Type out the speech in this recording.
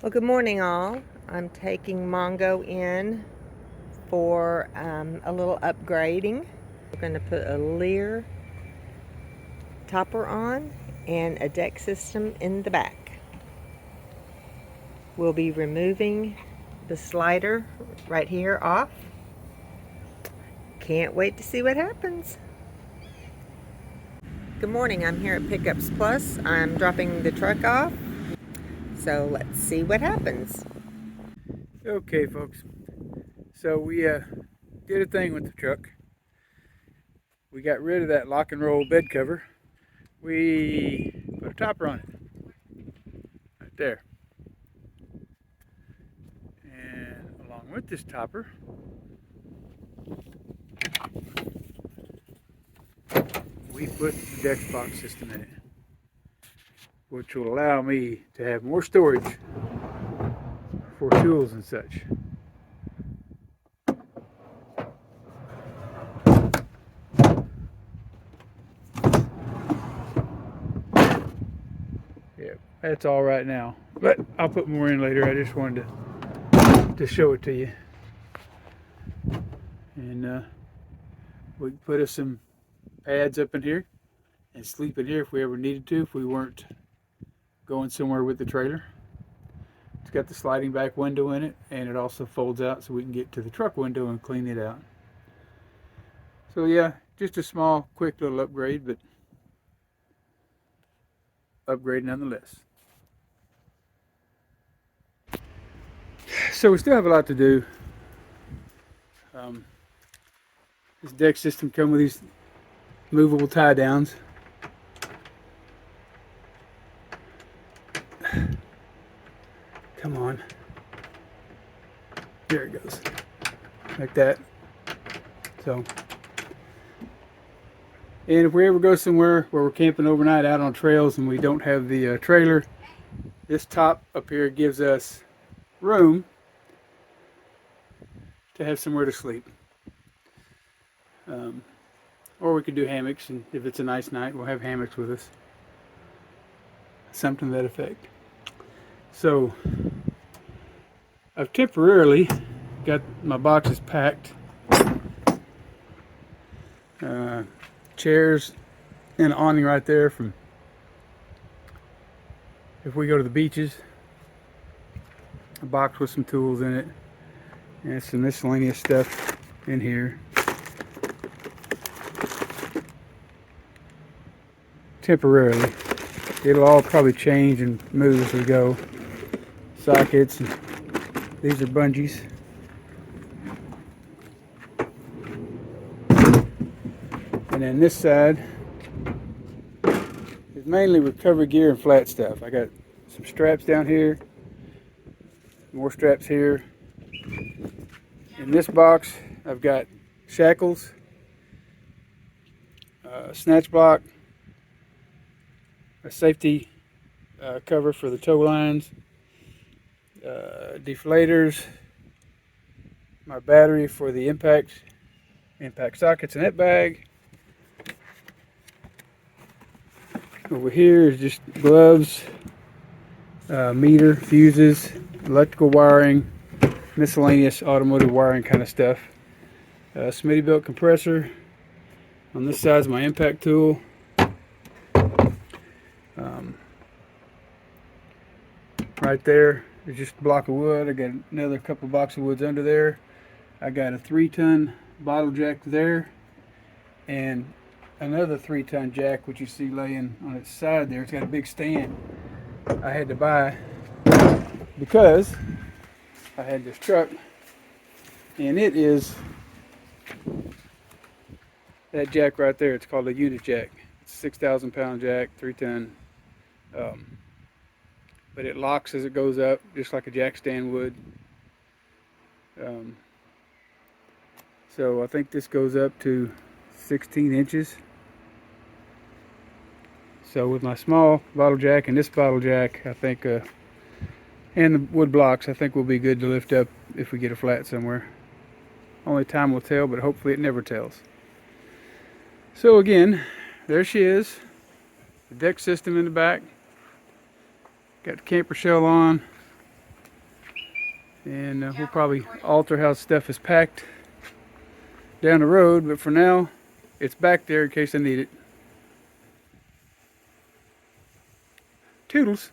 Well, good morning, all. I'm taking Mongo in for a little upgrading. We're going to put a Leer topper on and a deck system in the back. We'll be removing the slider right here off. Can't wait to see what happens. Good morning, I'm here at Pickups Plus. I'm dropping the truck off, so let's see what happens. Okay, folks, so we did a thing with the truck. We got rid of that lock and roll bed cover. We put a topper on it right there, and along with this topper we put the deck box system in it, which will allow me to have more storage for tools and such. Yeah, that's all right now, but I'll put more in later. I just wanted to show it to you. And we put us some pads up in here and sleep in here if we ever needed to, if we weren't going somewhere with the trailer. It's got the sliding back window in it, and it also folds out so we can get to the truck window and clean it out. So yeah, just a small, quick little upgrade, but upgrade nonetheless. So we still have a lot to do. This deck system comes with these movable tie downs. Come on. There it goes. Like that. So, and if we ever go somewhere where we're camping overnight out on trails and we don't have the trailer, this top up here gives us room to have somewhere to sleep. Or we could do hammocks, and if it's a nice night, we'll have hammocks with us. Something to that effect. So, I've temporarily got my boxes packed. Chairs and an awning right there from if we go to the beaches. A box with some tools in it. And some miscellaneous stuff in here. Temporarily. It'll all probably change and move as we go. Sockets, and these are bungees. And then this side is mainly recovery gear and flat stuff. I got some straps down here, more straps here. In this box, I've got shackles, snatch block, a safety cover for the tow lines, deflators, my battery for the impact sockets in that bag. Over here is just gloves, meter, fuses, electrical wiring, miscellaneous automotive wiring kind of stuff. Smittybilt compressor. On this side is my impact tool. Right there is just a block of wood. I got another couple of blocks of woods under there. I got a 3-ton bottle jack there, and another 3-ton jack, which you see laying on its side there. It's got a big stand I had to buy because I had this truck, and it is that jack right there. It's called a unit jack. It's a 6,000 pound jack, 3-ton. But it locks as it goes up, just like a jack stand would. So I think this goes up to 16 inches. So with my small bottle jack and this bottle jack, I think, and the wood blocks, I think we'll be good to lift up if we get a flat somewhere. Only time will tell, but hopefully it never tells. So again, there she is. The deck system in the back. Got the camper shell on. And we'll probably alter how stuff is packed down the road, but for now, it's back there in case I need it. Toodles.